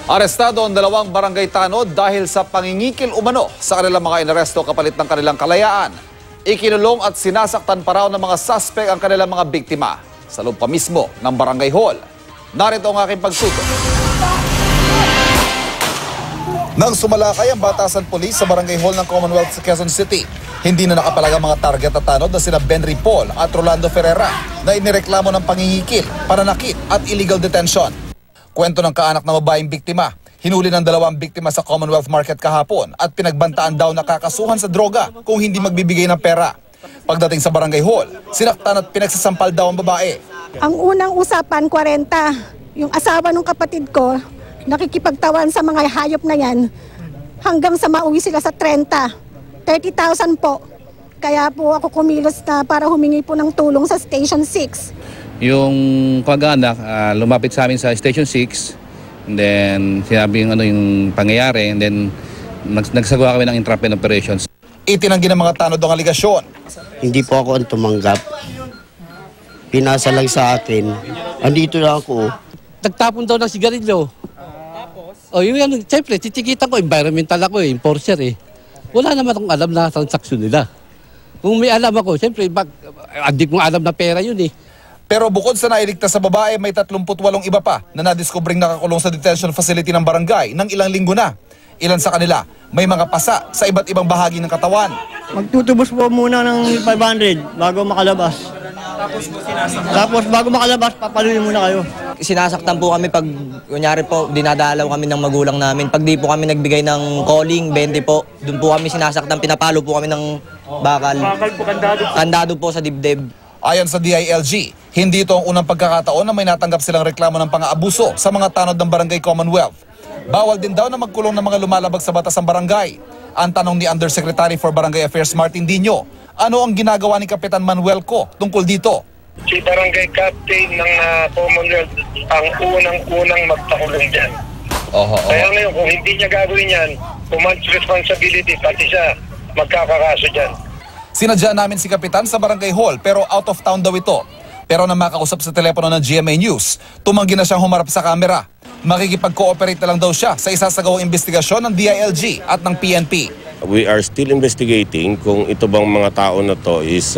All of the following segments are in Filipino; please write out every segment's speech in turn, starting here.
Arestado ang dalawang barangay tanod dahil sa pangingikil umano sa kanilang mga inaresto kapalit ng kanilang kalayaan. Ikinulong at sinasaktan pa raw ng mga suspect ang kanilang mga biktima sa loob pa mismo ng barangay hall. Narito ang aking pagtutok. Nang sumalakay ang batasan pulis sa barangay hall ng Commonwealth sa Quezon City, hindi na nakapalag ang mga target at tanod na sina Benry Paul at Rolando Ferreira na inireklamo ng pangingikil, pananakit at illegal detention. Kwento ng kaanak na babaeng biktima, hinuli ng dalawang biktima sa Commonwealth Market kahapon at pinagbantaan daw na kakasuhan sa droga kung hindi magbibigay ng pera. Pagdating sa barangay hall, sinaktan at pinagsasampal daw ang babae. Ang unang usapan, 40. Yung asawa ng kapatid ko, nakikipagtawan sa mga hayop na yan hanggang sa mauwi sila sa 30. 30,000 po. Kaya po ako kumilos na para humingi po ng tulong sa Station 6. Yung kag-anak lumapit sa amin sa Station 6, and then sinabi yung pangyayari, and then nagsagawa kami ng entrapment operations. Itinanggi ng mga tanod ang aligasyon. Hindi po ako ang tumanggap. Pinasa lang sa akin. Andito lang ako. Nagtapon daw ng sigarilyo. O yun, siyempre, titikitan ko, environmental ako enforcer eh. Wala naman akong alam na transaksyon nila. Kung may alam ako, siyempre, hindi kong alam na pera yun eh. Pero bukod sa nailigtas sa babae, may 38 iba pa na nadiskubring nakakulong sa detention facility ng barangay ng ilang linggo na. Ilan sa kanila, may mga pasa sa iba't ibang bahagi ng katawan. Magtutubos po muna ng 500 bago makalabas. Tapos bago makalabas, papaluin muna kayo. Sinasaktan po kami pag, kunyari po, dinadalaw kami ng magulang namin. Pag di po kami nagbigay ng calling, 20 po, doon po kami sinasaktan, pinapalo po kami ng bakal. Bakal po, kandado po sa dibdib. Ayon sa DILG, hindi ito ang unang pagkakataon na may natanggap silang reklamo ng pang-aabuso sa mga tanod ng barangay Commonwealth. Bawal din daw na magkulong ng mga lumalabag sa batas ng barangay. Ang tanong ni Undersecretary for Barangay Affairs Martin Dino, ano ang ginagawa ni Kapitan Manuel Co tungkol dito? Si Barangay Captain ng Commonwealth ang unang-unang magpakulong dyan. Kaya ngayon, kung hindi niya gagawin yan, command responsibility, pati siya magkakakaso dyan. Sinadya namin si Kapitan sa Barangay Hall pero out of town daw ito. Pero nang makausap sa telepono ng GMA News, tumanggi na siyang humarap sa kamera. Makikipag-cooperate na lang daw siya sa isasagawang investigasyon ng DILG at ng PNP. We are still investigating kung ito bang mga tao na to is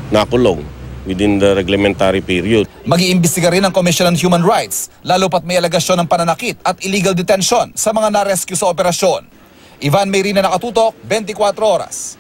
nakulong within the reglementary period. Mag-iimbestiga rin ang Commission on Human Rights, lalo pat may alagasyon ng pananakit at illegal detention sa mga na-rescue sa operasyon. Ivan Mayrina, Nakatutok, 24 Oras.